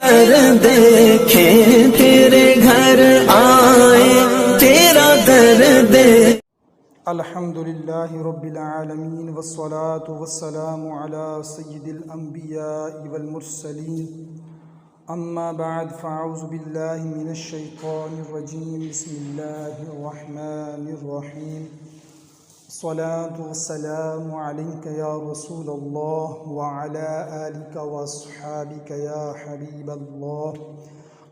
دیکھیں تیرے گھر آئے تیرا درد الحمدللہ رب العالمین والصلاة والسلام علی سید الانبیاء والمرسلین اما بعد فاعوذ باللہ من الشیطان الرجیم بسم اللہ الرحمن الرحیم الصلاة والسلام علیک یا رسول اللہ وعلی آلک واصحابک یا حبیب اللہ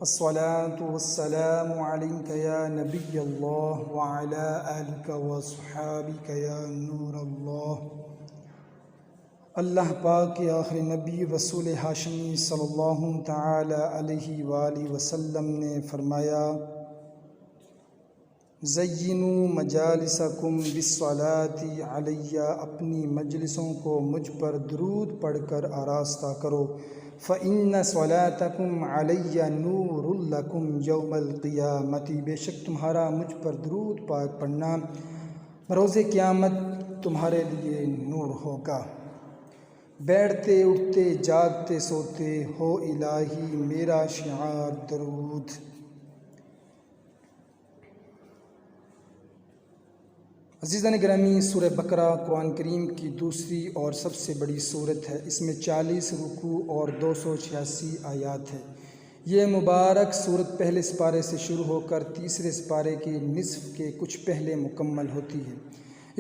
الصلاة والسلام علیک یا نبی اللہ وعلی آلک واصحابک یا نور اللہ۔ اللہ پاک کے آخری نبی رسول ہاشمی صلی اللہ تعالی علیہ وآلہ وسلم نے فرمایا، زینوا مجالسکم بالصلاۃ علیہ، اپنی مجلسوں کو مجھ پر درود پڑھ کر آراستہ کرو، فإن صلاتکم علی نور لکم یوم القیامۃ، بے شک تمہارا مجھ پر درود پاک پڑھنا روز قیامت تمہارے لیے نور ہوگا۔ بیٹھتے اٹھتے جاگتے سوتے ہو الہی میرا شعار درود۔ عزیزان گرامی، سورہ بقرہ قرآن کریم کی دوسری اور سب سے بڑی سورت ہے۔ اس میں 40 رکوع اور 286 آیات ہے۔ یہ مبارک سورت پہلے سپارے سے شروع ہو کر تیسرے سپارے کے نصف کے کچھ پہلے مکمل ہوتی ہے۔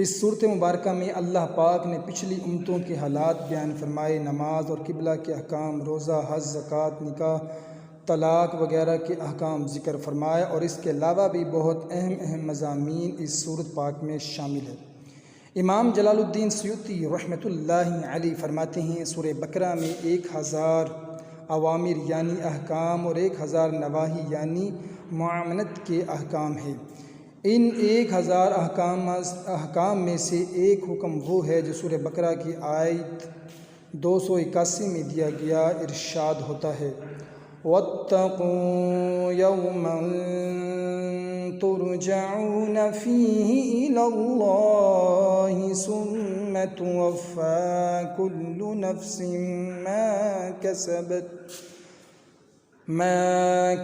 اس صورت مبارکہ میں اللہ پاک نے پچھلی امتوں کے حالات بیان فرمائے، نماز اور قبلہ کے احکام، روزہ، حج، زکوٰۃ، نکاح، طلاق وغیرہ کے احکام ذکر فرمائے، اور اس کے علاوہ بھی بہت اہم مضامین اس سورت پاک میں شامل ہے۔ امام جلال الدین سیوطی رحمۃ اللہ علیہ فرماتے ہیں، سورہ بقرہ میں 1000 اوامر یعنی احکام اور 1000 نواہی یعنی معاملت کے احکام ہیں۔ ان 1000 احکام میں سے ایک حکم وہ ہے جو سورہ بقرہ کی آیت 281 میں دیا گیا۔ ارشاد ہوتا ہے، وَاتَّقُوا يَوْمًا تُرْجَعُونَ فِيهِ إِلَى اللَّهِ ثُمَّ تُوَفَّى كُلُّ نَفْسٍ ما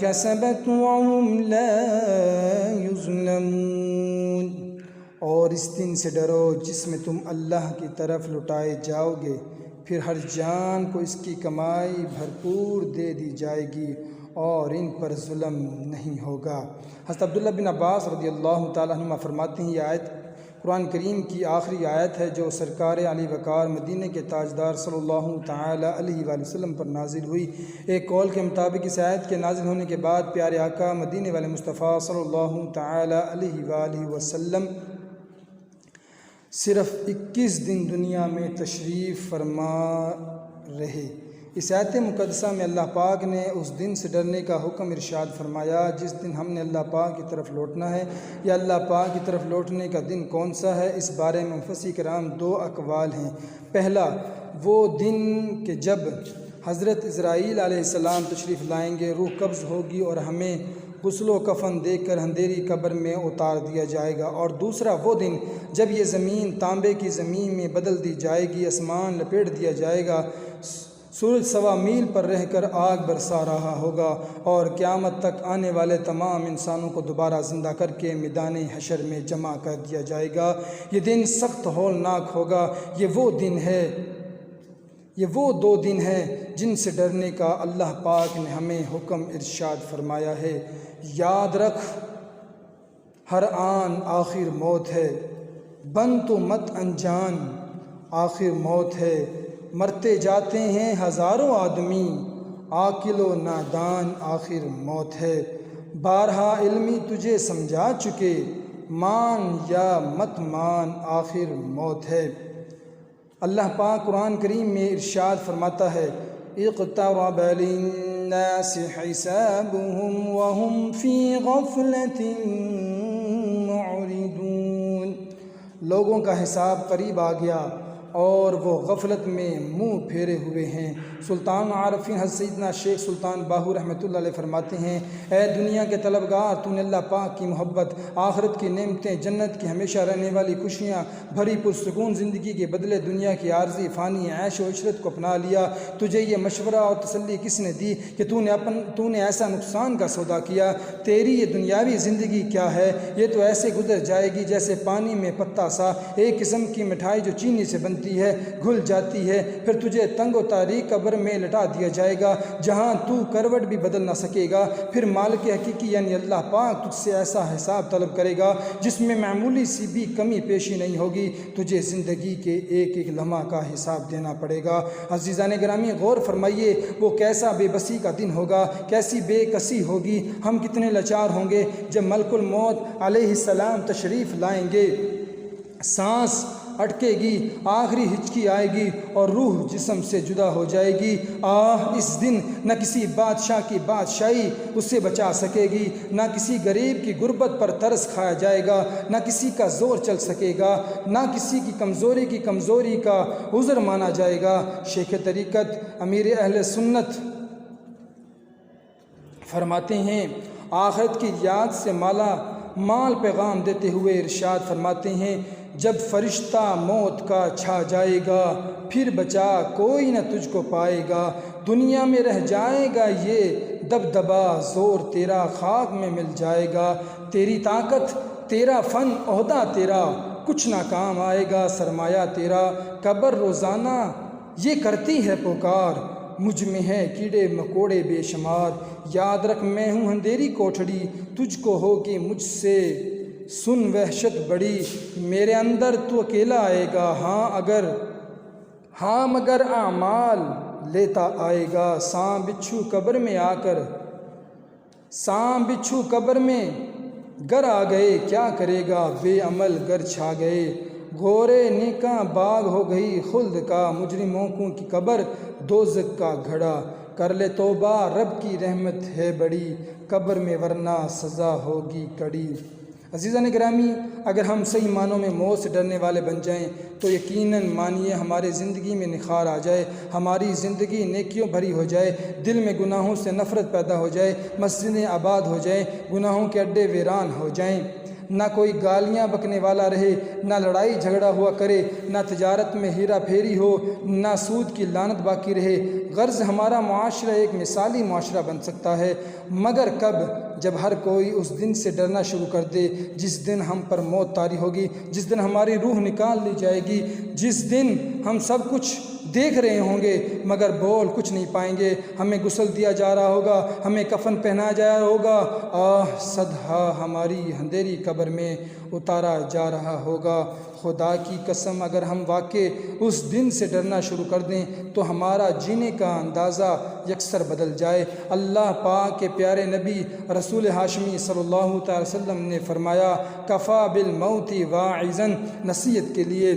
كسبت وهم لا يظلمون، اور اس دن سے ڈرو جس میں تم اللہ کی طرف لٹائے جاؤ گے، پھر ہر جان کو اس کی کمائی بھرپور دے دی جائے گی اور ان پر ظلم نہیں ہوگا۔ حضرت عبداللہ بن عباس رضی اللہ تعالیٰ عنہما فرماتے ہیں، یہ آیت قرآن کریم کی آخری آیت ہے جو سرکار علی وقار مدینہ کے تاجدار صلی اللہ تعالی علیہ وآلہ وسلم پر نازل ہوئی۔ ایک قول کے مطابق اس آیت کے نازل ہونے کے بعد پیارے آقا مدینہ والے مصطفیٰ صلی اللہ تعالی علیہ وآلہ وسلم صرف 21 دن دنیا میں تشریف فرما رہے۔ اس آیت مقدسہ میں اللہ پاک نے اس دن سے ڈرنے کا حکم ارشاد فرمایا جس دن ہم نے اللہ پاک کی طرف لوٹنا ہے۔ یا اللہ پاک کی طرف لوٹنے کا دن کون سا ہے؟ اس بارے میں مفسرین کرام 2 اقوال ہیں۔ پہلا، وہ دن کہ جب حضرت اسرائیل علیہ السلام تشریف لائیں گے، روح قبض ہوگی اور ہمیں غسل و کفن دے کر اندھیری قبر میں اتار دیا جائے گا۔ اور دوسرا وہ دن جب یہ زمین تانبے کی زمین میں بدل دی جائے گی، آسمان لپیٹ دیا جائے گا، سورج 1.25 میل پر رہ کر آگ برسا رہا ہوگا، اور قیامت تک آنے والے تمام انسانوں کو دوبارہ زندہ کر کے میدان حشر میں جمع کر دیا جائے گا۔ یہ دن سخت ہولناک ہوگا۔ یہ وہ 2 دن ہیں جن سے ڈرنے کا اللہ پاک نے ہمیں حکم ارشاد فرمایا ہے۔ یاد رکھ، ہر آن آخر موت ہے، بن تو مت انجان، آخر موت ہے، مرتے جاتے ہیں ہزاروں آدمی، عاقل و نادان، آخر موت ہے، بارہا علمی تجھے سمجھا چکے، مان یا مت مان، آخر موت ہے۔ اللہ پاک قرآن کریم میں ارشاد فرماتا ہے، اقترب للناس حسابهم وهم في غفلة معرضون، لوگوں کا حساب قریب آ گیا اور وہ غفلت میں منہ پھیرے ہوئے ہیں۔ سلطان عارفین حضرت سیدنا شیخ سلطان باہو رحمۃ اللہ علیہ فرماتے ہیں، اے دنیا کے طلبگار، تو نے اللہ پاک کی محبت، آخرت کی نعمتیں، جنت کی ہمیشہ رہنے والی خوشیاں بھری پرسکون زندگی کے بدلے دنیا کی عارضی فانی عیش و عشرت کو اپنا لیا۔ تجھے یہ مشورہ اور تسلی کس نے دی کہ تو نے ایسا نقصان کا سودا کیا؟ تیری یہ دنیاوی زندگی کیا ہے؟ یہ تو ایسے گزر جائے گی جیسے پانی میں پتا سا، ایک قسم کی مٹھائی جو چینی سے بنتی ہے، گھل جاتی ہے، پھر تجھے تنگ و تاریک قبر میں لٹا دیا جائے گا جہاں تو کروٹ بھی بدل نہ سکے گا۔ پھر مالک حقیقی یعنی اللہ پاک تجھ سے ایسا حساب طلب کرے گا جس میں معمولی سی بھی کمی پیشی نہیں ہوگی۔ تجھے زندگی کے ایک ایک لمحہ کا حساب دینا پڑے گا۔ عزیزان گرامی، غور فرمائیے وہ کیسا بے بسی کا دن ہوگا، کیسی بے کسی ہوگی، ہم کتنے لاچار ہوں گے جب ملک الموت علیہ السلام تشریف لائیں گے۔ سانس اٹکے گی، آخری ہچکی آئے گی اور روح جسم سے جدا ہو جائے گی۔ اس دن نہ کسی بادشاہ کی بادشاہی اسے بچا سکے گی، نہ کسی غریب کی غربت پر ترس کھایا جائے گا، نہ کسی کا زور چل سکے گا، نہ کسی کی کمزوری کا عذر مانا جائے گا۔ شیخ طریقت امیر اہل سنت فرماتے ہیں، آخرت کی یاد سے مالا مال پیغام دیتے ہوئے ارشاد فرماتے ہیں، جب فرشتہ موت کا چھا جائے گا پھر بچا کوئی نہ تجھ کو پائے گا، دنیا میں رہ جائے گا یہ دبدبا، زور تیرا خاک میں مل جائے گا، تیری طاقت تیرا فن عہدہ تیرا کچھ نہ کام آئے گا، سرمایہ تیرا قبر روزانہ یہ کرتی ہے پکار، مجھ میں ہے کیڑے مکوڑے بے شمار، یاد رکھ میں ہوں اندھیری کوٹھڑی، تجھ کو ہوگی مجھ سے سن وحشت بڑی، میرے اندر تو اکیلا آئے گا، ہاں مگر اعمال لیتا آئے گا، سانپ بچھو قبر میں گر آ گئے کیا کرے گا، بے عمل گر چھا گئے، گھورے نیکاں باغ ہو گئی خلد کا، مجرموں کی قبر دوزخ کا گھڑا، کر لے توبہ رب کی رحمت ہے بڑی، قبر میں ورنہ سزا ہوگی کڑی۔ عزیزان گرامی، اگر ہم صحیح معنوں میں موت سے ڈرنے والے بن جائیں تو یقیناً مانیے ہمارے زندگی میں نکھار آ جائے، ہماری زندگی نیکیوں بھری ہو جائے، دل میں گناہوں سے نفرت پیدا ہو جائے، مسجدیں آباد ہو جائیں، گناہوں کے اڈے ویران ہو جائیں، نہ کوئی گالیاں بکنے والا رہے، نہ لڑائی جھگڑا ہوا کرے، نہ تجارت میں ہیرا پھیری ہو، نہ سود کی لعنت باقی رہے، غرض ہمارا معاشرہ ایک مثالی معاشرہ بن سکتا ہے، مگر کب؟ جب ہر کوئی اس دن سے ڈرنا شروع کر دے جس دن ہم پر موت طاری ہوگی، جس دن ہماری روح نکال لی جائے گی، جس دن ہم سب کچھ دیکھ رہے ہوں گے مگر بول کچھ نہیں پائیں گے، ہمیں غسل دیا جا رہا ہوگا، ہمیں کفن پہنایا جا رہا ہوگا، صدہا ہماری اندھیری قبر میں اتارا جا رہا ہوگا۔ خدا کی قسم اگر ہم واقع اس دن سے ڈرنا شروع کر دیں تو ہمارا جینے کا اندازہ یکسر بدل جائے۔ اللہ پاک کے پیارے نبی رسول ہاشمی صلی اللہ تعالی وسلم نے فرمایا، کفا بالموت واعظاً، نصیحت کے لیے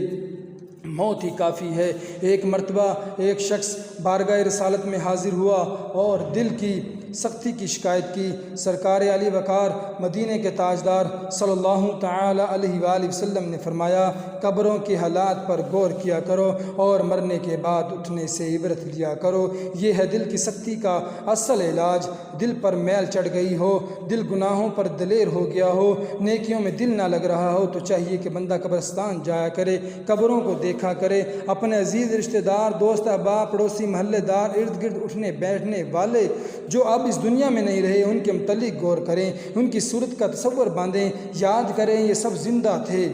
موت ہی کافی ہے۔ ایک مرتبہ ایک شخص بارگاہ رسالت میں حاضر ہوا اور دل کی سختی کی شکایت کی۔ سرکار علی وقار مدینہ کے تاجدار صلی اللہ تعالی علیہ وآلہ وسلم نے فرمایا، قبروں کے حالات پر غور کیا کرو اور مرنے کے بعد اٹھنے سے عبرت لیا کرو، یہ ہے دل کی سختی کا اصل علاج۔ دل پر میل چڑھ گئی ہو، دل گناہوں پر دلیر ہو گیا ہو، نیکیوں میں دل نہ لگ رہا ہو تو چاہیے کہ بندہ قبرستان جایا کرے، قبروں کو دیکھا کرے، اپنے عزیز رشتہ دار، دوست احباب، پڑوسی، محلے دار، ارد گرد اٹھنے بیٹھنے والے جو اب اس دنیا میں نہیں رہے ان کے متعلق غور کریں، ان کی صورت کا تصور باندھیں، یاد کریں یہ سب زندہ تھے،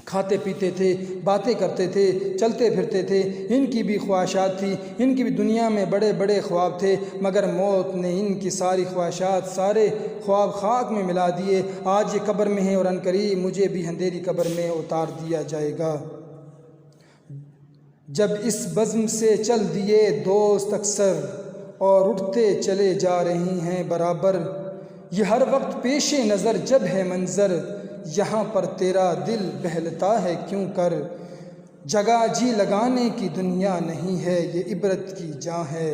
کھاتے پیتے تھے، باتیں کرتے تھے، چلتے پھرتے تھے، ان کی بھی خواہشات تھی، ان کی بھی دنیا میں بڑے بڑے خواب تھے، مگر موت نے ان کی ساری خواہشات، سارے خواب خاک میں ملا دیے۔ آج یہ قبر میں ہیں اور عنقریب مجھے بھی اندھیری قبر میں اتار دیا جائے گا۔ جب اس بزم سے چل دیے دوست اکثر اور اٹھتے چلے جا رہی ہیں برابر، یہ ہر وقت پیش نظر جب ہے منظر، یہاں پر تیرا دل بہلتا ہے کیوں کر، جگہ جی لگانے کی دنیا نہیں ہے، یہ عبرت کی جاں ہے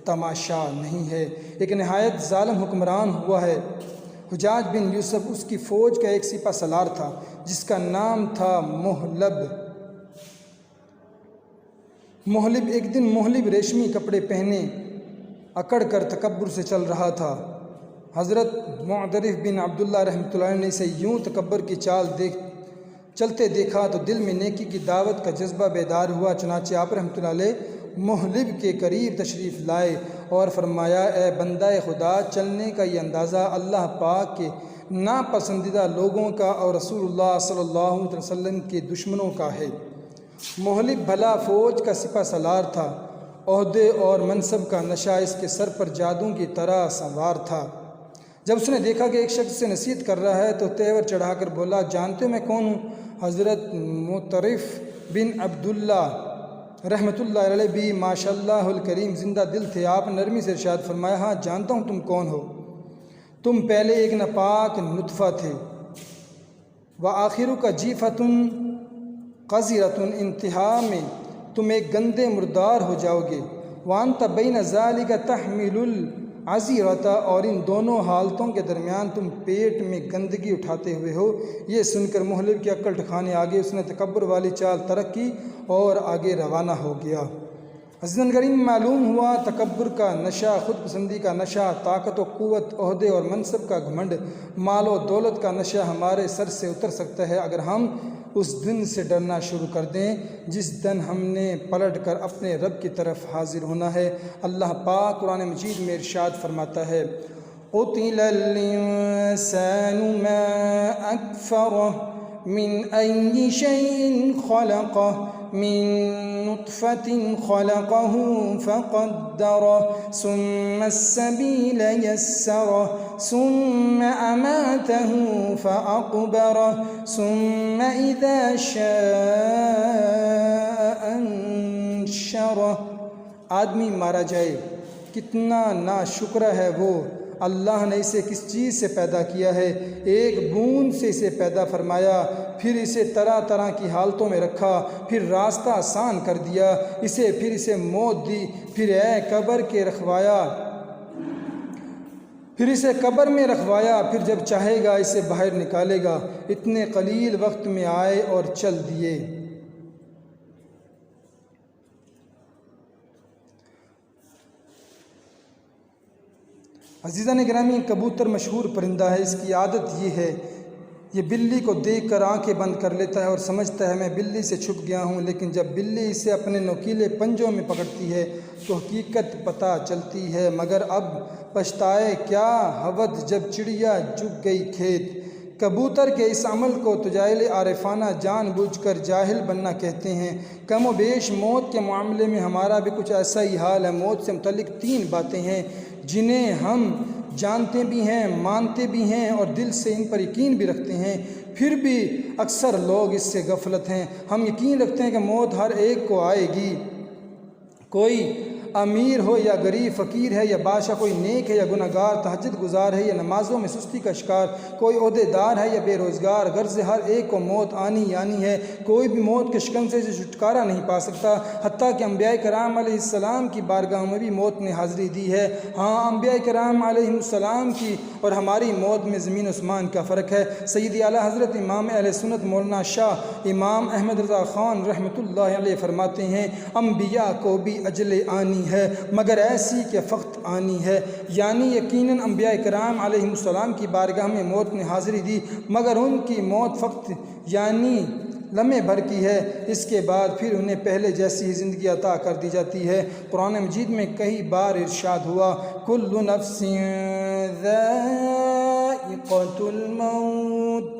تماشا نہیں ہے۔ ایک نہایت ظالم حکمران ہوا ہے، حجاج بن یوسف، اس کی فوج کا ایک سپہ سالار تھا جس کا نام تھا محلب۔ محلب ایک دن محلب ریشمی کپڑے پہنے اکڑ کر تکبر سے چل رہا تھا۔ حضرت معترف بن عبداللہ رحمۃ اللہ علیہ نے اسے یوں تکبر کی چال چلتے دیکھا تو دل میں نیکی کی دعوت کا جذبہ بیدار ہوا۔ چنانچہ آپ رحمۃ اللہ علیہ محلب کے قریب تشریف لائے اور فرمایا، اے بندہ خدا، چلنے کا یہ اندازہ اللہ پاک کے ناپسندیدہ لوگوں کا اور رسول اللہ صلی اللہ علیہ وسلم کے دشمنوں کا ہے۔ محلب بھلا فوج کا سپہ سالار تھا، عہدے اور منصب کا نشہ اس کے سر پر جادو کی طرح سوار تھا۔ جب اس نے دیکھا کہ ایک شخص سے نصیحت کر رہا ہے تو تیور چڑھا کر بولا، جانتے ہو میں کون ہوں؟ حضرت معترف بن عبداللہ رحمۃ اللہ علیہ بھی ماشاء اللہ الکریم زندہ دل تھے۔ آپ نرمی سے ارشاد فرمایا، ہاں جانتا ہوں تم کون ہو۔ تم پہلے ایک ناپاک نطفہ تھے، وآخرک جیفۃ قذرۃ، انتہا میں تم ایک گندے مردار ہو جاؤ گے۔ وانت بین ذالک تحمل العذیرۃ، اور ان دونوں حالتوں کے درمیان تم پیٹ میں گندگی اٹھاتے ہوئے ہو۔ یہ سن کر محلب کی عقل ٹھکانے آگے اس نے تکبر والی چال ترک کی اور آگے روانہ ہو گیا۔ عزیزاً کریم، معلوم ہوا تکبر کا نشہ، خود پسندی کا نشہ، طاقت و قوت، عہدے اور منصب کا گھمنڈ، مال و دولت کا نشہ ہمارے سر سے اتر سکتا ہے اگر ہم اس دن سے ڈرنا شروع کر دیں جس دن ہم نے پلٹ کر اپنے رب کی طرف حاضر ہونا ہے۔ اللہ پاک قرآن مجید میں ارشاد فرماتا ہے، قُتِلَ الْإِنسَانُ مَا أَكْفَرَهُ من أي شيء خلقه من نطفة خلقه فقدره ثم السبيل يسره ثم أماته فأقبره ثم إذا شاء أنشره۔ آدمی مارا جائے، کتنا ناشکر ہے وہ، اللہ نے اسے کس چیز سے پیدا کیا ہے؟ ایک بوند سے اسے پیدا فرمایا، پھر اسے طرح طرح کی حالتوں میں رکھا، پھر راستہ آسان کر دیا، پھر اسے موت دی، پھر اسے قبر میں رکھوایا، پھر جب چاہے گا اسے باہر نکالے گا۔ اتنے قلیل وقت میں آئے اور چل دیے۔ عزیزان گرامی، کبوتر مشہور پرندہ ہے۔ اس کی عادت یہ ہے، یہ بلی کو دیکھ کر آنکھیں بند کر لیتا ہے اور سمجھتا ہے میں بلی سے چھپ گیا ہوں، لیکن جب بلی اسے اپنے نوکیلے پنجوں میں پکڑتی ہے تو حقیقت پتہ چلتی ہے۔ مگر اب پچھتائے کیا حود جب چڑیا چگ گئی کھیت۔ کبوتر کے اس عمل کو تجاہل عارفانہ جان بوجھ کر جاہل بننا کہتے ہیں۔ کم و بیش موت کے معاملے میں ہمارا بھی کچھ ایسا ہی حال ہے۔ موت سے متعلق 3 باتیں ہیں جنہیں ہم جانتے بھی ہیں، مانتے بھی ہیں اور دل سے ان پر یقین بھی رکھتے ہیں، پھر بھی اکثر لوگ اس سے غفلت ہیں۔ ہم یقین رکھتے ہیں کہ موت ہر ایک کو آئے گی، کوئی امیر ہو یا غریب، فقیر ہے یا بادشاہ، کوئی نیک ہے یا گناہ گار، تہجد گزار ہے یا نمازوں میں سستی کا شکار، کوئی عہدے دار ہے یا بے روزگار، غرض ہر ایک کو موت آنی ہے۔ کوئی بھی موت کے شکنجے سے چھٹکارا نہیں پا سکتا، حتیٰ کہ انبیاء کرام علیہ السلام کی بارگاہ میں بھی موت نے حاضری دی ہے۔ ہاں، انبیاء کرام علیہ السلام کی اور ہماری موت میں زمین عثمان کا فرق ہے۔ سیدی اعلیٰ حضرت امام اہل سنت مولانا شاہ امام احمد رضا خان رحمۃ اللہ علیہ فرماتے ہیں، انبیاء کو بھی اجل آنی ہے مگر ایسی کہ فقط آنی ہے، یعنی یقیناً انبیاء کرام علیہ السلام کی بارگاہ میں موت نے حاضری دی مگر ان کی موت فقط یعنی لمحے بھر کی ہے، اس کے بعد پھر انہیں پہلے جیسی ہی زندگی عطا کر دی جاتی ہے۔ قرآن مجید میں کئی بار ارشاد ہوا، کل نفس ذائقۃ الموت،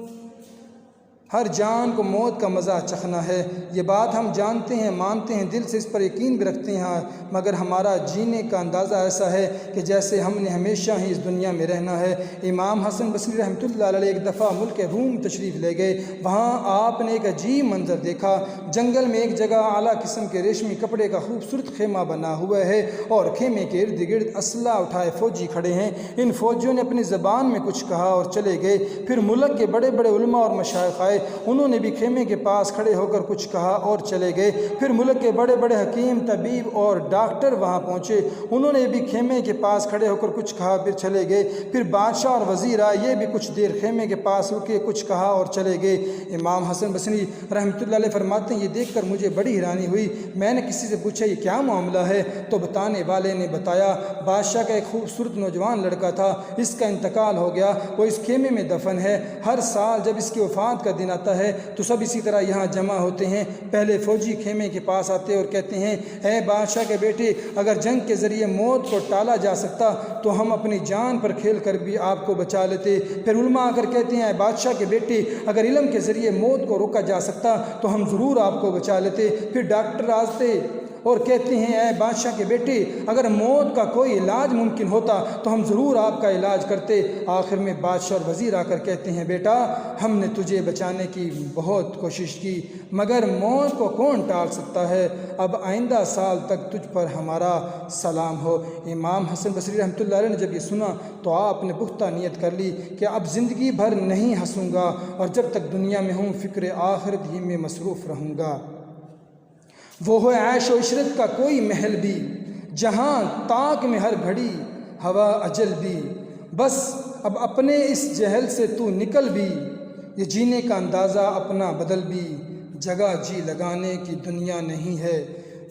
ہر جان کو موت کا مزہ چکھنا ہے۔ یہ بات ہم جانتے ہیں، مانتے ہیں، دل سے اس پر یقین بھی رکھتے ہیں، مگر ہمارا جینے کا اندازہ ایسا ہے کہ جیسے ہم نے ہمیشہ ہی اس دنیا میں رہنا ہے۔ امام حسن بصری رحمۃ اللہ علیہ ایک دفعہ ملک روم تشریف لے گئے۔ وہاں آپ نے ایک عجیب منظر دیکھا۔ جنگل میں ایک جگہ اعلیٰ قسم کے ریشمی کپڑے کا خوبصورت خیمہ بنا ہوا ہے اور خیمے کے ارد گرد اسلحہ اٹھائے فوجی کھڑے ہیں۔ ان فوجیوں نے اپنی زبان میں کچھ کہا اور چلے گئے۔ پھر ملک کے بڑے بڑے علماء اور مشائخ آئے آئے، انہوں نے بھی خیمے کے پاس کھڑے ہو کر کچھ کہا اور چلے گئے۔ پھر ملک کے بڑے بڑے حکیم، طبیب اور ڈاکٹر وہاں پہنچے، انہوں نے بھی خیمے کے پاس کھڑے ہو کر کچھ کہا، پھر چلے گئے۔ پھر بادشاہ اور وزیر آئے، یہ بھی کچھ دیر خیمے کے پاس رکے، کچھ کہا اور چلے گئے۔ امام حسن بصری رحمۃ اللہ علیہ فرماتے ہیں یہ دیکھ کر مجھے بڑی حیرانی ہوئی، میں نے کسی سے پوچھا یہ کیا معاملہ ہے؟ تو بتانے والے نے بتایا بادشاہ کا ایک خوبصورت نوجوان لڑکا تھا، اس کا انتقال ہو گیا، وہ اس خیمے میں دفن ہے۔ ہر سال جب اس کی وفات کا دن آتا ہے تو سب اسی طرح یہاں جمع ہوتے ہیں۔ پہلے فوجی خیمے کے پاس آتے اور کہتے ہیں اے بادشاہ کے بیٹے، اگر جنگ کے ذریعے موت کو ٹالا جا سکتا تو ہم اپنی جان پر کھیل کر بھی آپ کو بچا لیتے۔ پھر علماء آ کر کہتے ہیں اے بادشاہ کے بیٹے، اگر علم کے ذریعے موت کو روکا جا سکتا تو ہم ضرور آپ کو بچا لیتے۔ پھر ڈاکٹر آتے اور کہتے ہیں اے بادشاہ کے بیٹے، اگر موت کا کوئی علاج ممکن ہوتا تو ہم ضرور آپ کا علاج کرتے۔ آخر میں بادشاہ اور وزیر آ کر کہتے ہیں بیٹا، ہم نے تجھے بچانے کی بہت کوشش کی مگر موت کو کون ٹال سکتا ہے، اب آئندہ سال تک تجھ پر ہمارا سلام ہو۔ امام حسن بصری رحمۃ اللہ علیہ نے جب یہ سنا تو آپ نے پختہ نیت کر لی کہ اب زندگی بھر نہیں ہنسوں گا اور جب تک دنیا میں ہوں فکر آخرت ہی میں مصروف رہوں گا۔ وہ ہے عیش و عشرت کا کوئی محل بھی، جہاں تاک میں ہر گھڑی ہوا اجل بھی، بس اب اپنے اس جہل سے تو نکل بھی، یہ جینے کا اندازہ اپنا بدل بھی، جگہ جی لگانے کی دنیا نہیں ہے،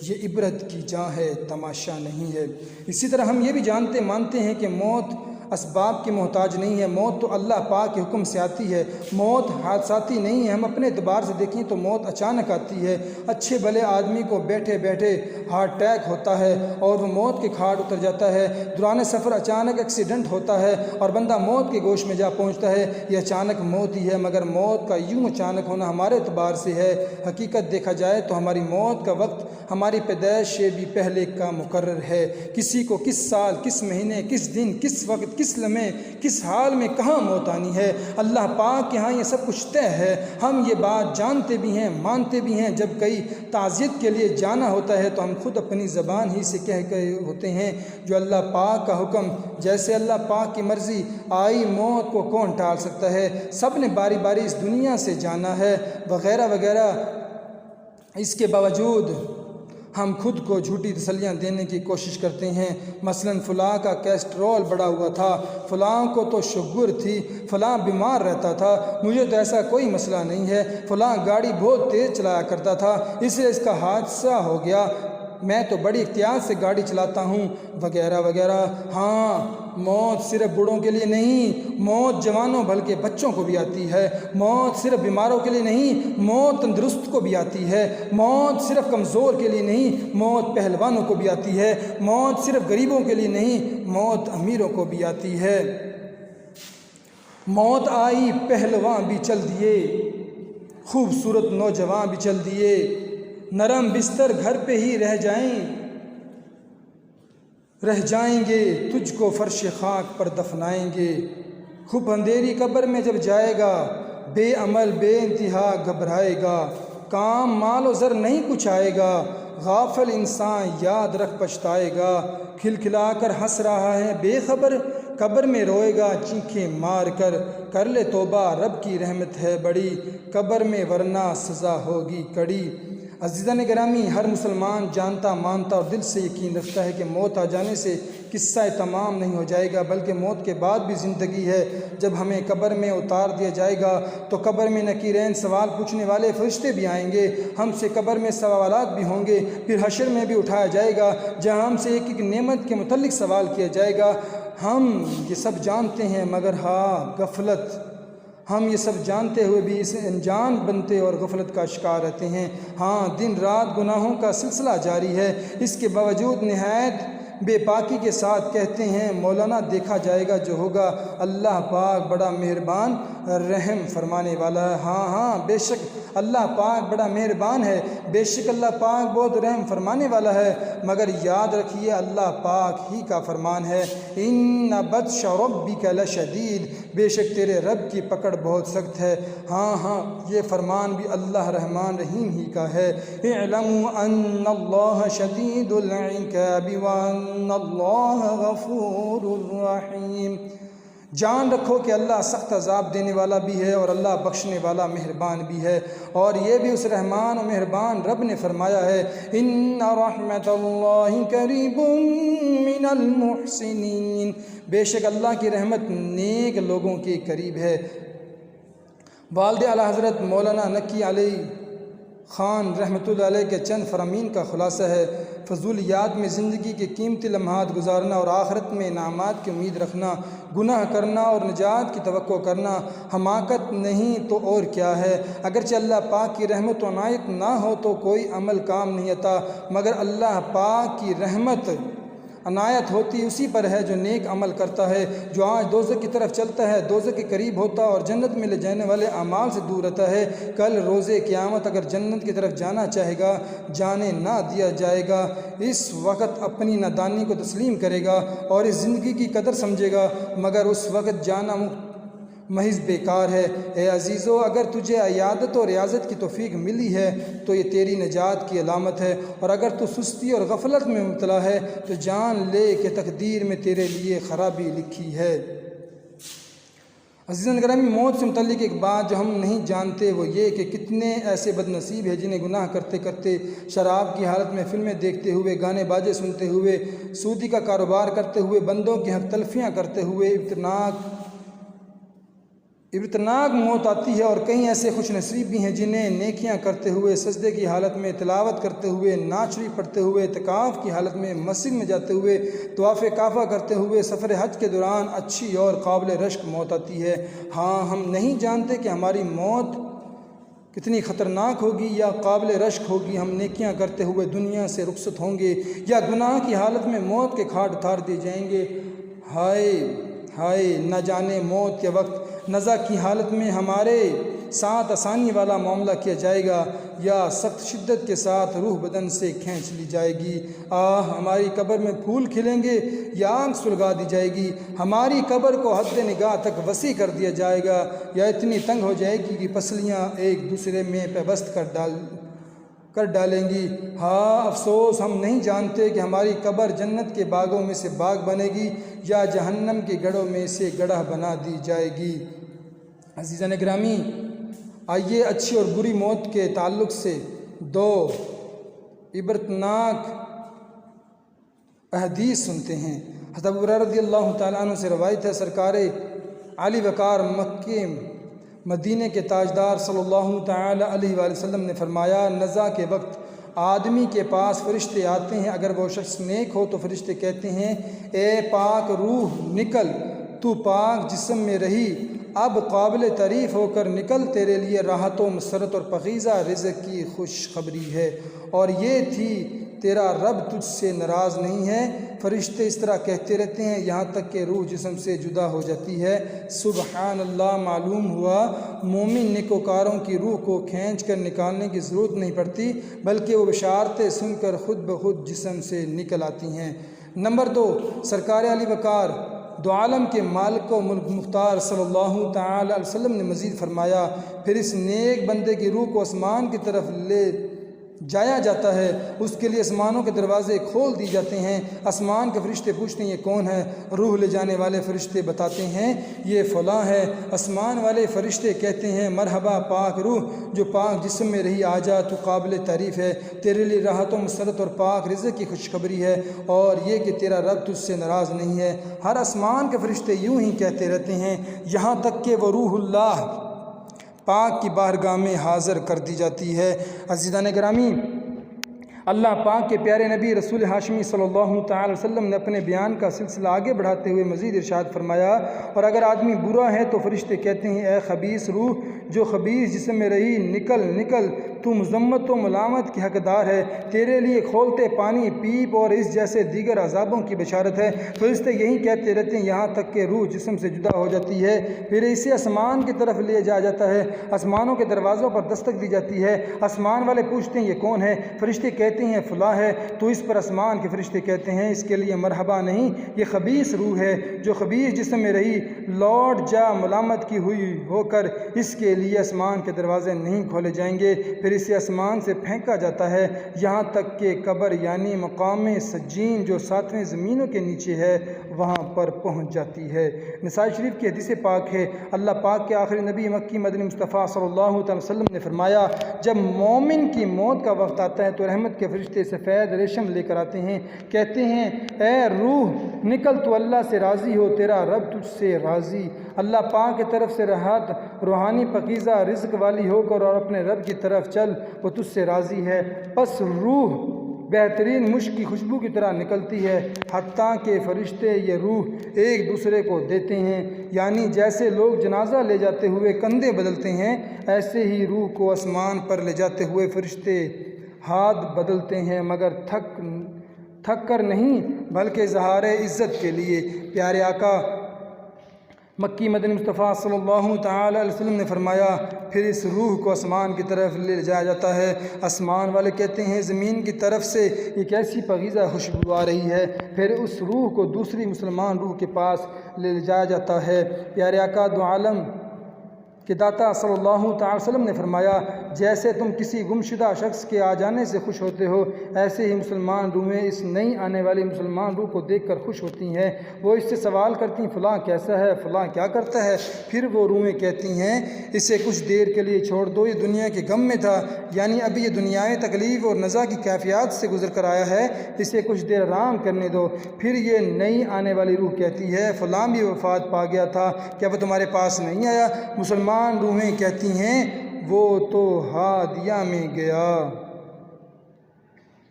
یہ عبرت کی جاں ہے تماشا نہیں ہے۔ اسی طرح ہم یہ بھی مانتے ہیں کہ موت اسباب کی محتاج نہیں ہے، موت تو اللہ پاک کے حکم سے آتی ہے، موت حادثاتی نہیں ہے۔ ہم اپنے اعتبار سے دیکھیں تو موت اچانک آتی ہے، اچھے بھلے آدمی کو بیٹھے بیٹھے ہارٹ اٹیک ہوتا ہے اور وہ موت کے گھاٹ اتر جاتا ہے، دوران سفر اچانک ایکسیڈنٹ ہوتا ہے اور بندہ موت کے گوش میں جا پہنچتا ہے، یہ اچانک موت ہی ہے۔ مگر موت کا یوں اچانک ہونا ہمارے اعتبار سے ہے، حقیقت دیکھا جائے تو ہماری موت کا وقت ہماری پیدائش سے بھی پہلے کا مقرر ہے۔ کسی کو کس سال، کس مہینے، کس دن، کس وقت، کس لمحے، کس حال میں کہاں موت آنی ہے، اللہ پاک کے ہاں یہ سب کچھ طے ہے۔ ہم یہ بات جانتے بھی ہیں، مانتے بھی ہیں۔ جب کئی تعزیت کے لیے جانا ہوتا ہے تو ہم خود اپنی زبان ہی سے کہہ گئے ہوتے ہیں جو اللہ پاک کا حکم، جیسے اللہ پاک کی مرضی آئی موت کو کون ٹال سکتا ہے، سب نے باری باری اس دنیا سے جانا ہے وغیرہ وغیرہ۔ اس کے باوجود ہم خود کو جھوٹی تسلیاں دینے کی کوشش کرتے ہیں، مثلا فلاں کا کیسٹرول بڑھا ہوا تھا، فلاں کو تو شوگر تھی، فلاں بیمار رہتا تھا، مجھے تو ایسا کوئی مسئلہ نہیں ہے، فلاں گاڑی بہت تیز چلایا کرتا تھا اس لیے اس کا حادثہ ہو گیا، میں تو بڑی احتیاط سے گاڑی چلاتا ہوں وغیرہ وغیرہ۔ ہاں، موت صرف بوڑھوں کے لیے نہیں، موت جوانوں بلکہ بچوں کو بھی آتی ہے، موت صرف بیماروں کے لیے نہیں، موت تندرست کو بھی آتی ہے، موت صرف کمزور کے لیے نہیں، موت پہلوانوں کو بھی آتی ہے، موت صرف غریبوں کے لیے نہیں، موت امیروں کو بھی آتی ہے۔ موت آئی پہلوان بھی چل دیے، خوبصورت نوجوان بھی چل دیے، نرم بستر گھر پہ ہی رہ جائیں گے، تجھ کو فرش خاک پر دفنائیں گے، خوب اندھیری قبر میں جب جائے گا، بے عمل بے انتہا گھبرائے گا، کام مال و زر نہیں کچھ آئے گا، غافل انسان یاد رکھ پچھتائے گا، کھلکھلا کر ہنس رہا ہے بے خبر، قبر میں روئے گا چیخیں مار کر لے توبہ رب کی رحمت ہے بڑی، قبر میں ورنہ سزا ہوگی کڑی۔ عزیزان گرامی، ہر مسلمان جانتا مانتا اور دل سے یقین رکھتا ہے کہ موت آ جانے سے قصہ تمام نہیں ہو جائے گا، بلکہ موت کے بعد بھی زندگی ہے۔ جب ہمیں قبر میں اتار دیا جائے گا تو قبر میں نکیرین سوال پوچھنے والے فرشتے بھی آئیں گے، ہم سے قبر میں سوالات بھی ہوں گے، پھر حشر میں بھی اٹھایا جائے گا جہاں ہم سے ایک ایک نعمت کے متعلق سوال کیا جائے گا۔ ہم یہ سب جانتے ہیں مگر غفلت، ہم یہ سب جانتے ہوئے بھی اسے انجان بنتے اور غفلت کا شکار رہتے ہیں۔ دن رات گناہوں کا سلسلہ جاری ہے، اس کے باوجود نہایت بے باکی کے ساتھ کہتے ہیں مولانا دیکھا جائے گا جو ہوگا، اللہ پاک بڑا مہربان رحم فرمانے والا ہے۔ ہاں بے شک اللہ پاک بڑا مہربان ہے، بے شک اللہ پاک بہت رحم فرمانے والا ہے، مگر یاد رکھیے اللہ پاک ہی کا فرمان ہے، ان بطش ربک لشدید، بے شک تیرے رب کی پکڑ بہت سخت ہے۔ یہ فرمان بھی اللہ رحمان رحیم ہی کا ہے۔ اعلموا ان اللہ شدید العقاب وان اللہ غفور رحیم۔ جان رکھو کہ اللہ سخت عذاب دینے والا بھی ہے اور اللہ بخشنے والا مہربان بھی ہے۔ اور یہ بھی اس رحمان و مہربان رب نے فرمایا ہے، ان رحمت اللہ قریب من المحسنین، بے شک اللہ کی رحمت نیک لوگوں کے قریب ہے۔ والد اعلیٰ حضرت مولانا نقی علی خان رحمۃ اللہ علیہ کے چند فرامین کا خلاصہ ہے، فضولیات میں زندگی کے قیمتی لمحات گزارنا اور آخرت میں انعامات کی امید رکھنا، گناہ کرنا اور نجات کی توقع کرنا حماقت نہیں تو اور کیا ہے۔ اگرچہ اللہ پاک کی رحمت و عنایت نہ ہو تو کوئی عمل کام نہیں آتا، مگر اللہ پاک کی رحمت عنایت ہوتی اسی پر ہے جو نیک عمل کرتا ہے، جو آج دوزخ کی طرف چلتا ہے، دوزخ کے قریب ہوتا اور جنت میں لے جانے والے اعمال سے دور رہتا ہے، کل روز قیامت اگر جنت کی طرف جانا چاہے گا جانے نہ دیا جائے گا، اس وقت اپنی نادانی کو تسلیم کرے گا اور اس زندگی کی قدر سمجھے گا، مگر اس وقت جانا محض بیکار ہے۔ اے عزیزو، اگر تجھے عیادت اور ریاضت کی توفیق ملی ہے تو یہ تیری نجات کی علامت ہے، اور اگر تو سستی اور غفلت میں مبتلا ہے تو جان لے کہ تقدیر میں تیرے لیے خرابی لکھی ہے۔ عزیزان گرامی، موت سے متعلق ایک بات جو ہم نہیں جانتے وہ یہ کہ کتنے ایسے بد نصیب ہیں جنہیں گناہ کرتے کرتے، شراب کی حالت میں فلمیں دیکھتے ہوئے، گانے باجے سنتے ہوئے، سودی کا کاروبار کرتے ہوئے، بندوں کی حق تلفیاں کرتے ہوئے ابتناک موت آتی ہے، اور کئی ایسے خوش نصیب بھی ہیں جنہیں نیکیاں کرتے ہوئے، سجدے کی حالت میں، تلاوت کرتے ہوئے، نعت شریف پڑھتے ہوئے، اعتکاف کی حالت میں، مسجد میں جاتے ہوئے، طواف کعبہ کرتے ہوئے، سفر حج کے دوران اچھی اور قابل رشک موت آتی ہے۔ ہاں، ہم نہیں جانتے کہ ہماری موت کتنی خطرناک ہوگی یا قابل رشک ہوگی۔ ہم نیکیاں کرتے ہوئے دنیا سے رخصت ہوں گے یا گناہ کی حالت میں موت کے گھاٹ اتار دیے جائیں گے۔ ہائے ہائے، نہ جانے موت کے وقت نزع کی حالت میں ہمارے ساتھ آسانی والا معاملہ کیا جائے گا یا سخت شدت کے ساتھ روح بدن سے کھینچ لی جائے گی۔ ہماری قبر میں پھول کھلیں گے یا آگ سلگا دی جائے گی۔ ہماری قبر کو حد نگاہ تک وسیع کر دیا جائے گا یا اتنی تنگ ہو جائے گی کہ پسلیاں ایک دوسرے میں پیوست کر ڈالیں گی۔ ہاں افسوس، ہم نہیں جانتے کہ ہماری قبر جنت کے باغوں میں سے باغ بنے گی یا جہنم کے گڑھوں میں سے گڑھا بنا دی جائے گی۔ عزیزان گرامی، آئیے اچھی اور بری موت کے تعلق سے دو عبرتناک احادیث سنتے ہیں۔ حضرت ابو ہریرہ رضی اللہ تعالیٰ عنہ سے روایت ہے، سرکار عالی وقار مکے مدینے کے تاجدار صلی اللہ تعالیٰ علیہ وآلہ وسلم نے فرمایا، نزع کے وقت آدمی کے پاس فرشتے آتے ہیں، اگر وہ شخص نیک ہو تو فرشتے کہتے ہیں، اے پاک روح نکل، تو پاک جسم میں رہی، اب قابل تعریف ہو کر نکل، تیرے لیے راحت و مسرت اور پاکیزہ رزق کی خوشخبری ہے، اور یہ تھی تیرا رب تجھ سے ناراض نہیں ہے۔ فرشتے اس طرح کہتے رہتے ہیں یہاں تک کہ روح جسم سے جدا ہو جاتی ہے۔ سبحان اللہ، معلوم ہوا مومن نیکوکاروں کی روح کو کھینچ کر نکالنے کی ضرورت نہیں پڑتی، بلکہ وہ بشارتیں سن کر خود بخود جسم سے نکل آتی ہیں۔ نمبر 2، سرکار علی وقار دو عالم کے مالک و ملک مختار صلی اللہ تعالی علیہ وسلم نے مزید فرمایا، پھر اس نیک بندے کی روح کو آسمان کی طرف لے جایا جاتا ہے، اس کے لیے آسمانوں کے دروازے کھول دی جاتے ہیں، آسمان کے فرشتے پوچھتے ہیں یہ کون ہے؟ روح لے جانے والے فرشتے بتاتے ہیں یہ فلاں ہے۔ آسمان والے فرشتے کہتے ہیں مرحبا پاک روح، جو پاک جسم میں رہی، آ جا، تو قابل تعریف ہے، تیرے لیے راحت و مسرت اور پاک رزق کی خوشخبری ہے، اور یہ کہ تیرا رب تجھ سے ناراض نہیں ہے۔ ہر آسمان کے فرشتے یوں ہی کہتے رہتے ہیں یہاں تک کہ وہ روح اللہ پاک کی بارگاہ میں حاضر کر دی جاتی ہے۔ عزیزان گرامی، اللہ پاک کے پیارے نبی رسول ہاشمی صلی اللہ تعالی وسلم نے اپنے بیان کا سلسلہ آگے بڑھاتے ہوئے مزید ارشاد فرمایا، اور اگر آدمی برا ہے تو فرشتے کہتے ہیں اے خبیث روح، جو خبیث جسم میں رہی، نکل نکل، تو مذمت و ملامت کی حقدار ہے، تیرے لیے کھولتے پانی، پیپ اور اس جیسے دیگر عذابوں کی بشارت ہے۔ فرشتے یہی کہتے رہتے ہیں یہاں تک کہ روح جسم سے جدا ہو جاتی ہے، پھر اسے آسمان کی طرف لے جایا جاتا ہے، آسمانوں کے دروازوں پر دستک دی جاتی ہے، آسمان والے پوچھتے ہیں یہ کون ہے؟ فرشتے کہتے ہیں فلاں ہے، تو اس پر آسمان کے فرشتے کہتے ہیں اس کے لیے مرحبا نہیں، یہ خبیث روح ہے جو خبیث جسم میں رہی، لوٹ جا، ملامت کی ہوئی ہو کر اس کے لیے آسمان کے دروازے نہیں کھولے جائیں گے۔ پھر اسے آسمان سے پھینکا جاتا ہے یہاں تک کہ قبر یعنی مقام سجین جو 7ویں زمینوں کے نیچے ہے وہاں پر پہنچ جاتی ہے۔ نسائی شریف کی حدیث پاک ہے، اللہ پاک کے آخری نبی مکی مدنی مصطفیٰ صلی اللہ علیہ وسلم نے فرمایا، جب مومن کی موت کا وقت آتا ہے تو رحمت کے فرشتے سفید ریشم لے کر آتے ہیں، کہتے ہیں اے روح نکل، تو اللہ سے راضی ہو، تیرا رب تجھ سے راضی۔ اللہ پاک کی طرف سے راحت روحانی پاکیزہ رزق والی ہو کر اور اپنے رب کی طرف چل، وہ تجھ سے راضی ہے۔ پس روح بہترین مشک کی خوشبو کی طرح نکلتی ہے، حتیٰ کہ فرشتے یہ روح ایک دوسرے کو دیتے ہیں، یعنی جیسے لوگ جنازہ لے جاتے ہوئے کندھے بدلتے ہیں، ایسے ہی روح کو آسمان پر لے جاتے ہوئے فرشتے ہاتھ بدلتے ہیں، مگر تھک کر نہیں بلکہ اظہار عزت کے لیے۔ پیارے آقا مکی مدنی مصطفیٰ صلی اللہ تعالی علیہ وسلم نے فرمایا، پھر اس روح کو آسمان کی طرف لے جایا جاتا ہے۔ آسمان والے کہتے ہیں زمین کی طرف سے یہ کیسی پاکیزہ خوشبو آ رہی ہے، پھر اس روح کو دوسری مسلمان روح کے پاس لے جایا جاتا ہے۔ پیارے آقا دو عالم کہ داتا صلی اللہ تعالی وسلم نے فرمایا، جیسے تم کسی گمشدہ شخص کے آ جانے سے خوش ہوتے ہو، ایسے ہی مسلمان روحیں اس نئی آنے والی مسلمان روح کو دیکھ کر خوش ہوتی ہیں۔ وہ اس سے سوال کرتی ہیں فلاں کیسا ہے، فلاں کیا کرتا ہے؟ پھر وہ روحیں کہتی ہیں اسے کچھ دیر کے لیے چھوڑ دو، یہ دنیا کے غم میں تھا، یعنی ابھی یہ دنیائے تکلیف اور نزا کی کیفیات سے گزر کر آیا ہے، اسے کچھ دیر آرام کرنے دو۔ پھر یہ نئی آنے والی روح کہتی ہے فلاں بھی وفات پا گیا تھا، کیا وہ تمہارے پاس نہیں آیا؟ مسلمان روحیں کہتی ہیں وہ تو ہادیہ میں گیا،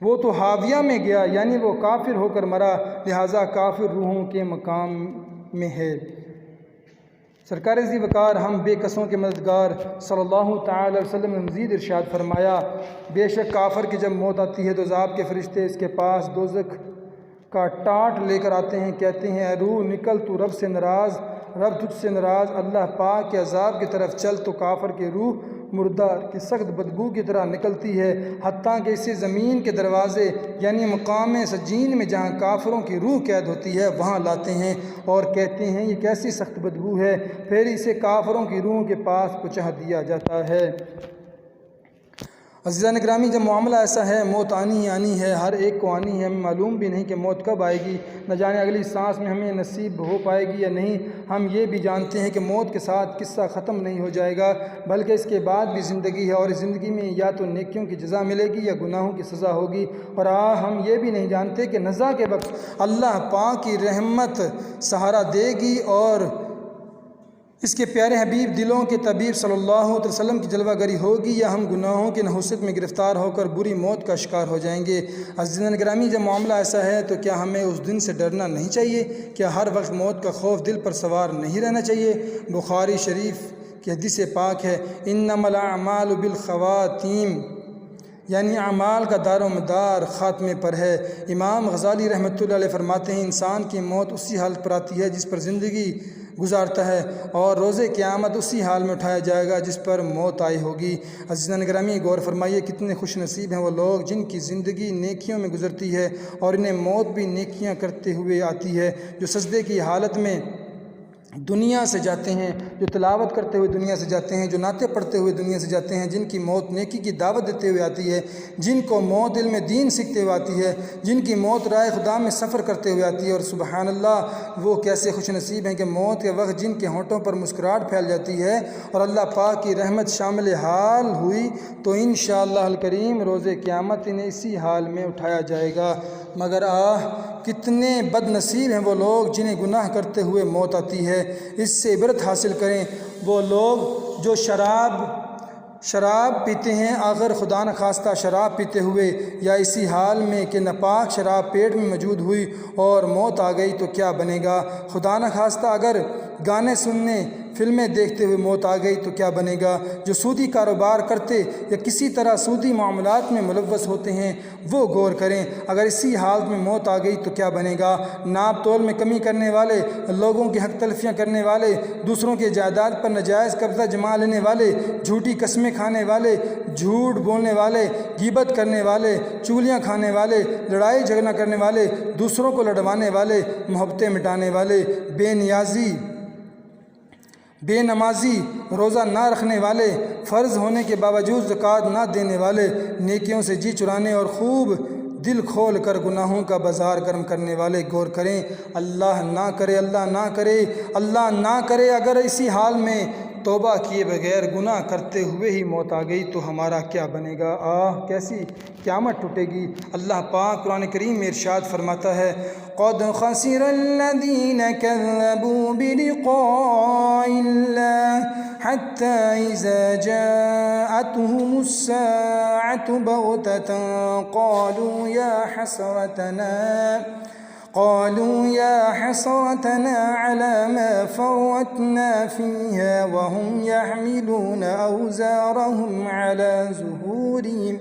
وہ تو ہاویہ میں گیا، یعنی وہ کافر ہو کر مرا، لہٰذا کافر روحوں کے مقام میں ہے۔ سرکار ذی وقار ہم بے کسوں کے مددگار صلی اللہ تعالی علیہ وسلم نے مزید ارشاد فرمایا، بے شک کافر کی جب موت آتی ہے تو عذاب کے فرشتے اس کے پاس دوزخ کا ٹاٹ لے کر آتے ہیں، کہتے ہیں اے روح نکل، تو رب سے ناراض، رب تجھ سے ناراض، اللہ پاک کے عذاب کی طرف چل، تو کافر کی روح مردار کی سخت بدبو کی طرح نکلتی ہے، حتیٰ کہ اسے زمین کے دروازے یعنی مقام سجین میں جہاں کافروں کی روح قید ہوتی ہے وہاں لاتے ہیں اور کہتے ہیں یہ کیسی سخت بدبو ہے، پھر اسے کافروں کی روح کے پاس پہنچا دیا جاتا ہے۔ عزیزان گرامی، جب معاملہ ایسا ہے، موت آنی ہے، ہر ایک کو آنی ہے، ہمیں معلوم بھی نہیں کہ موت کب آئے گی، نہ جانے اگلی سانس میں ہمیں نصیب ہو پائے گی یا نہیں۔ ہم یہ بھی جانتے ہیں کہ موت کے ساتھ قصہ ختم نہیں ہو جائے گا، بلکہ اس کے بعد بھی زندگی ہے، اور اس زندگی میں یا تو نیکیوں کی جزا ملے گی یا گناہوں کی سزا ہوگی۔ اور ہم یہ بھی نہیں جانتے کہ نزا کے وقت اللہ پاک کی رحمت سہارا دے گی اور اس کے پیارے حبیب دلوں کے طبیب صلی اللہ علیہ وسلم کی جلوہ گری ہوگی، یا ہم گناہوں کی نحوست میں گرفتار ہو کر بری موت کا شکار ہو جائیں گے۔ عزیزان گرامی، جب معاملہ ایسا ہے تو کیا ہمیں اس دن سے ڈرنا نہیں چاہیے؟ کیا ہر وقت موت کا خوف دل پر سوار نہیں رہنا چاہیے؟ بخاری شریف کی حدیث پاک ہے، انما الاعمال بالخواتیم، یعنی اعمال کا دار و مدار خاتمے پر ہے۔ امام غزالی رحمۃ اللہ علیہ فرماتے ہیں انسان کی موت اسی حالت پر آتی ہے جس پر زندگی گزارتا ہے، اور روز قیامت اسی حال میں اٹھایا جائے گا جس پر موت آئی ہوگی۔ عزیزان گرامی، غور فرمائیے کتنے خوش نصیب ہیں وہ لوگ جن کی زندگی نیکیوں میں گزرتی ہے اور انہیں موت بھی نیکیاں کرتے ہوئے آتی ہے، جو سجدے کی حالت میں دنیا سے جاتے ہیں، جو تلاوت کرتے ہوئے دنیا سے جاتے ہیں، جو نعتیں پڑھتے ہوئے دنیا سے جاتے ہیں، جن کی موت نیکی کی دعوت دیتے ہوئے آتی ہے، جن کو موت علم دین سیکھتے ہوئے آتی ہے، جن کی موت رائے خدا میں سفر کرتے ہوئے آتی ہے۔ اور سبحان اللہ، وہ کیسے خوش نصیب ہیں کہ موت کے وقت جن کے ہونٹوں پر مسکراہٹ پھیل جاتی ہے اور اللہ پاک کی رحمت شامل حال ہوئی تو انشاءاللہ الکریم روز قیامت انہیں اسی حال میں اٹھایا جائے گا۔ مگر کتنے بد نصیب ہیں وہ لوگ جنہیں گناہ کرتے ہوئے موت آتی ہے۔ اس سے عبرت حاصل کریں، وہ لوگ جو شراب پیتے ہیں، اگر خدا نخواستہ شراب پیتے ہوئے یا اسی حال میں کہ ناپاک شراب پیٹ میں موجود ہوئی اور موت آ گئی تو کیا بنے گا؟ خدا نخواستہ اگر گانے سننے، فلمیں دیکھتے ہوئے موت آ گئی تو کیا بنے گا؟ جو سودی کاروبار کرتے یا کسی طرح سودی معاملات میں ملوث ہوتے ہیں وہ غور کریں، اگر اسی حالت میں موت آ گئی تو کیا بنے گا؟ ناپ تول میں کمی کرنے والے، لوگوں کی حق تلفیاں کرنے والے، دوسروں کے جائیداد پر ناجائز قبضہ جما لینے والے، جھوٹی قسمیں کھانے والے، جھوٹ بولنے والے، غیبت کرنے والے، چگلیاں کھانے والے، لڑائی جھگڑا کرنے والے، دوسروں کو لڑوانے والے، محبتیں مٹانے والے، بے نیازی بے نمازی، روزہ نہ رکھنے والے، فرض ہونے کے باوجود زکوٰۃ نہ دینے والے، نیکیوں سے جی چرانے اور خوب دل کھول کر گناہوں کا بازار گرم کرنے والے غور کریں۔ اللہ نہ کرے، اللہ نہ کرے، اللہ نہ کرے اگر اسی حال میں توبہ کیے بغیر گناہ کرتے ہوئے ہی موت آ گئی تو ہمارا کیا بنے گا؟ کیسی قیامت ٹوٹے گی۔ اللہ پاک قرآن کریم میں ارشاد فرماتا ہے قَدْ خَسِرَ الَّذِينَ كَذَّبُوا بِلِقَاءِ اللَّهِ حَتَّى إِذَا جَاءَتْهُمُ السَّاعَةُ بَغْتَةً قالوا يا حسرتنا على ما فرطنا فيها وهم يحملون أوزارهم على ظهورهم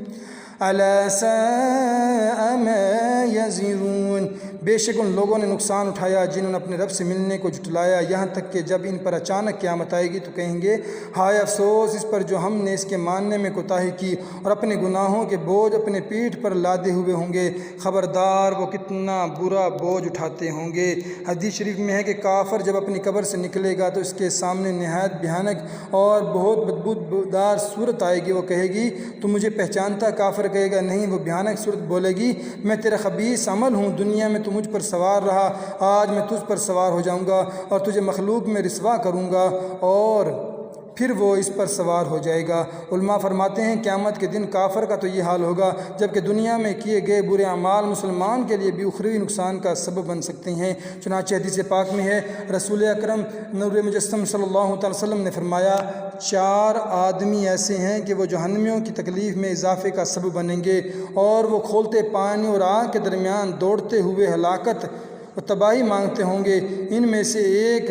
ألا ساء ما يزرون۔ بے شک ان لوگوں نے نقصان اٹھایا جنہوں نے اپنے رب سے ملنے کو جھٹلایا، یہاں تک کہ جب ان پر اچانک قیامت آئے گی تو کہیں گے ہائے افسوس اس پر جو ہم نے اس کے ماننے میں کوتاہی کی، اور اپنے گناہوں کے بوجھ اپنے پیٹھ پر لادے ہوئے ہوں گے۔ خبردار وہ کتنا برا بوجھ اٹھاتے ہوں گے۔ حدیث شریف میں ہے کہ کافر جب اپنی قبر سے نکلے گا تو اس کے سامنے نہایت بھیانک اور بہت بدبودار صورت آئے گی۔ وہ کہے گی تو مجھے پہچانتا؟ کافر کہے گا نہیں۔ وہ بھیانک صورت بولے گی میں تیرا خبیث عمل ہوں، دنیا میں مجھ پر سوار رہا، آج میں تجھ پر سوار ہو جاؤں گا اور تجھے مخلوق میں رسوا کروں گا، اور پھر وہ اس پر سوار ہو جائے گا۔ علماء فرماتے ہیں قیامت کے دن کافر کا تو یہ حال ہوگا، جبکہ دنیا میں کیے گئے برے اعمال مسلمان کے لیے بھی اخروی نقصان کا سبب بن سکتے ہیں۔ چنانچہ حدیث پاک میں ہے رسول اکرم نور مجسم صلی اللہ تعالی وسلم نے فرمایا 4 آدمی ایسے ہیں کہ وہ جہنمیوں کی تکلیف میں اضافے کا سبب بنیں گے، اور وہ کھولتے پانی اور آگ کے درمیان دوڑتے ہوئے ہلاکت و تباہی مانگتے ہوں گے۔ ان میں سے ایک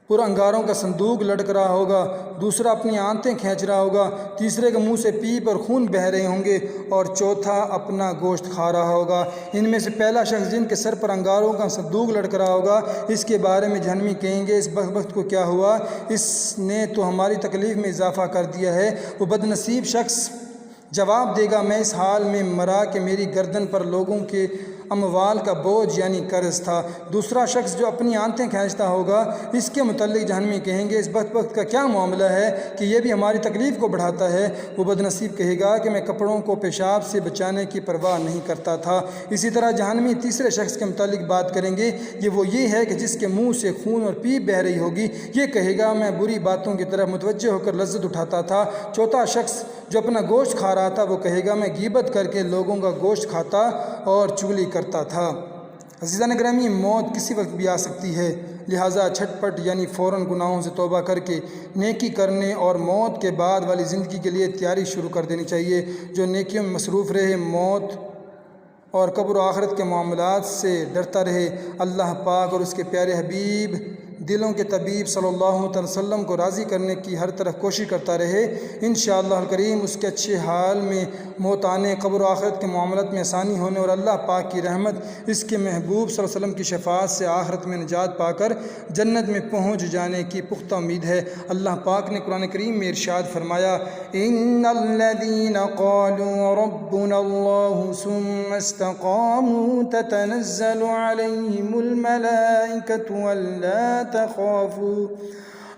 پر انگاروں کا صندوق لٹک رہا ہوگا، دوسرا اپنی آنتیں کھینچ رہا ہوگا، تیسرے کے منہ سے پیپ اور خون بہہ رہے ہوں گے، اور چوتھا اپنا گوشت کھا رہا ہوگا۔ ان میں سے پہلا شخص جن کے سر پر انگاروں کا صندوق لٹک رہا ہوگا، اس کے بارے میں جہنمی کہیں گے اس بدبخت کو کیا ہوا، اس نے تو ہماری تکلیف میں اضافہ کر دیا ہے۔ وہ بد نصیب شخص جواب دے گا میں اس حال میں مرا کہ میری گردن پر لوگوں کے اموال کا بوجھ یعنی قرض تھا۔ دوسرا شخص جو اپنی آنتیں کھینچتا ہوگا، اس کے متعلق جہنمی کہیں گے اس بدبخت کا کیا معاملہ ہے کہ یہ بھی ہماری تکلیف کو بڑھاتا ہے۔ وہ بد نصیب کہے گا کہ میں کپڑوں کو پیشاب سے بچانے کی پرواہ نہیں کرتا تھا۔ اسی طرح جہنمی تیسرے شخص کے متعلق بات کریں گے، یہ ہے کہ جس کے منہ سے خون اور پیپ بہہ رہی ہوگی، یہ کہے گا میں بری باتوں کی طرف متوجہ ہو کر لذت اٹھاتا تھا۔ چوتھا شخص جو اپنا گوشت کھا رہا تھا، وہ کہے گا میں غیبت کر کے لوگوں کا گوشت کھاتا اور چغلی کرتا تھا۔ عزیزان گرامی، موت کسی وقت بھی آ سکتی ہے، لہٰذا جھٹ پٹ یعنی فوراً گناہوں سے توبہ کر کے نیکی کرنے اور موت کے بعد والی زندگی کے لیے تیاری شروع کر دینی چاہیے۔ جو نیکیوں میں مصروف رہے، موت اور قبر و آخرت کے معاملات سے ڈرتا رہے، اللہ پاک اور اس کے پیارے حبیب دلوں کے طبیب صلی اللہ علیہ وسلم کو راضی کرنے کی ہر طرف کوشش کرتا رہے، انشاءاللہ الکریم اس کے اچھے حال میں موت آنے، قبر و آخرت کے معاملات میں آسانی ہونے اور اللہ پاک کی رحمت، اس کے محبوب صلی اللہ علیہ وسلم کی شفاعت سے آخرت میں نجات پا کر جنت میں پہنچ جانے کی پختہ امید ہے۔ اللہ پاک نے قرآن کریم میں ارشاد فرمایا ان الذین قالوا ربنا اللہ ثم استقاموا تتنزل علیہم الملائکۃ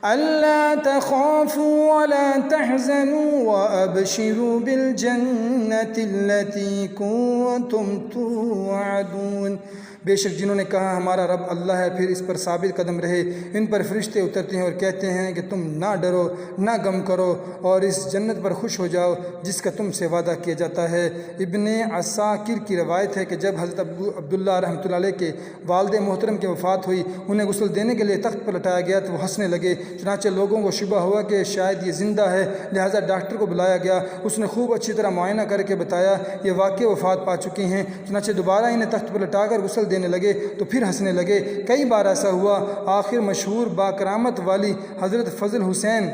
ألا تخافوا ولا تحزنوا وأبشروا بالجنة التي كنتم توعدون۔ بے شک جنہوں نے کہا ہمارا رب اللہ ہے، پھر اس پر ثابت قدم رہے، ان پر فرشتے اترتے ہیں اور کہتے ہیں کہ تم نہ ڈرو نہ غم کرو اور اس جنت پر خوش ہو جاؤ جس کا تم سے وعدہ کیا جاتا ہے۔ ابن عساکر کی روایت ہے کہ جب حضرت عبداللہ رحمۃ اللہ علیہ کے والد محترم کی وفات ہوئی، انہیں غسل دینے کے لیے تخت پر لٹایا گیا تو وہ ہنسنے لگے۔ چنانچہ لوگوں کو شبہ ہوا کہ شاید یہ زندہ ہے، لہٰذا ڈاکٹر کو بلایا گیا۔ اس نے خوب اچھی طرح معائنہ کر کے بتایا یہ واقعی وفات پا چکے ہیں۔ چنانچہ دوبارہ انہیں تخت پر لٹا کر غسل دینے لگے تو پھر ہنسنے لگے۔ کئی بار ایسا ہوا، آخر مشہور باکرامت والی حضرت فضل حسین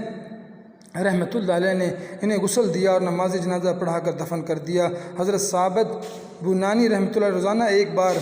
رحمۃ اللہ علیہ نے انہیں غسل دیا اور نماز جنازہ پڑھا کر دفن کر دیا۔ حضرت ثابت بنانی رحمۃ اللہ روزانہ ایک بار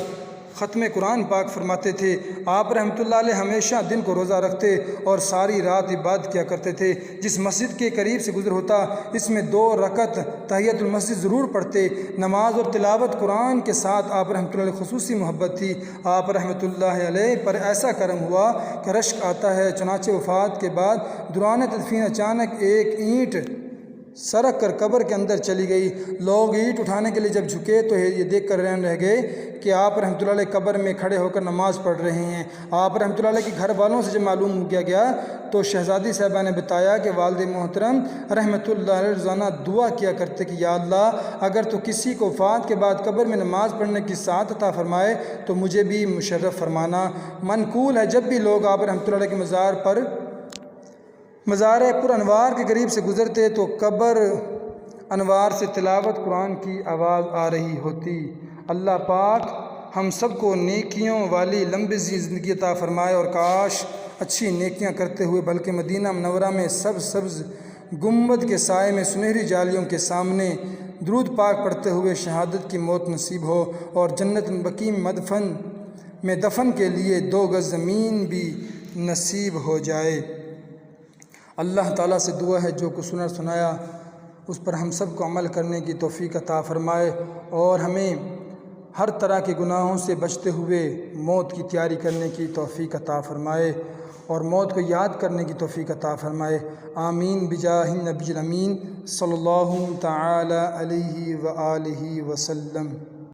ختم قرآن پاک فرماتے تھے۔ آپ رحمۃ اللہ علیہ ہمیشہ دن کو روزہ رکھتے اور ساری رات عبادت کیا کرتے تھے۔ جس مسجد کے قریب سے گزر ہوتا اس میں 2 رکعت تحیۃ المسجد ضرور پڑھتے۔ نماز اور تلاوت قرآن کے ساتھ آپ رحمۃ اللہ علیہ خصوصی محبت تھی۔ آپ رحمۃ اللہ علیہ پر ایسا کرم ہوا کہ رشک آتا ہے۔ چنانچہ وفات کے بعد دوران تدفین اچانک ایک اینٹ سرک کر قبر کے اندر چلی گئی۔ لوگ اینٹ اٹھانے کے لیے جب جھکے تو یہ دیکھ کر حیران رہ گئے کہ آپ رحمۃ اللہ علیہ قبر میں کھڑے ہو کر نماز پڑھ رہے ہیں۔ آپ رحمۃ اللہ علیہ کے گھر والوں سے جب معلوم ہو گیا تو شہزادی صاحبہ نے بتایا کہ والد محترم رحمۃ اللہ علیہ روزانہ دعا کیا کرتے کہ یا اللہ اگر تو کسی کو وفات کے بعد قبر میں نماز پڑھنے کی سعادت عطا فرمائے تو مجھے بھی مشرف فرمانا۔ منقول ہے جب بھی لوگ آپ رحمۃ اللہ علیہ کے مزار پر انوار کے قریب سے گزرتے تو قبر انوار سے تلاوت قرآن کی آواز آ رہی ہوتی۔ اللہ پاک ہم سب کو نیکیوں والی لمبی زندگی عطا فرمائے اور کاش اچھی نیکیاں کرتے ہوئے بلکہ مدینہ منورہ میں سبز گنبد کے سائے میں سنہری جالیوں کے سامنے درود پاک پڑھتے ہوئے شہادت کی موت نصیب ہو اور جنت البقیع میں دفن کے لیے 2 گز زمین بھی نصیب ہو جائے۔ اللہ تعالیٰ سے دعا ہے جو کچھ سنایا اس پر ہم سب کو عمل کرنے کی توفیق عطا فرمائے اور ہمیں ہر طرح کے گناہوں سے بچتے ہوئے موت کی تیاری کرنے کی توفیق عطا فرمائے اور موت کو یاد کرنے کی توفیق عطا فرمائے۔ آمین بجاہ النبی الامین صلی اللہ تعالی علیہ وآلہ وسلم۔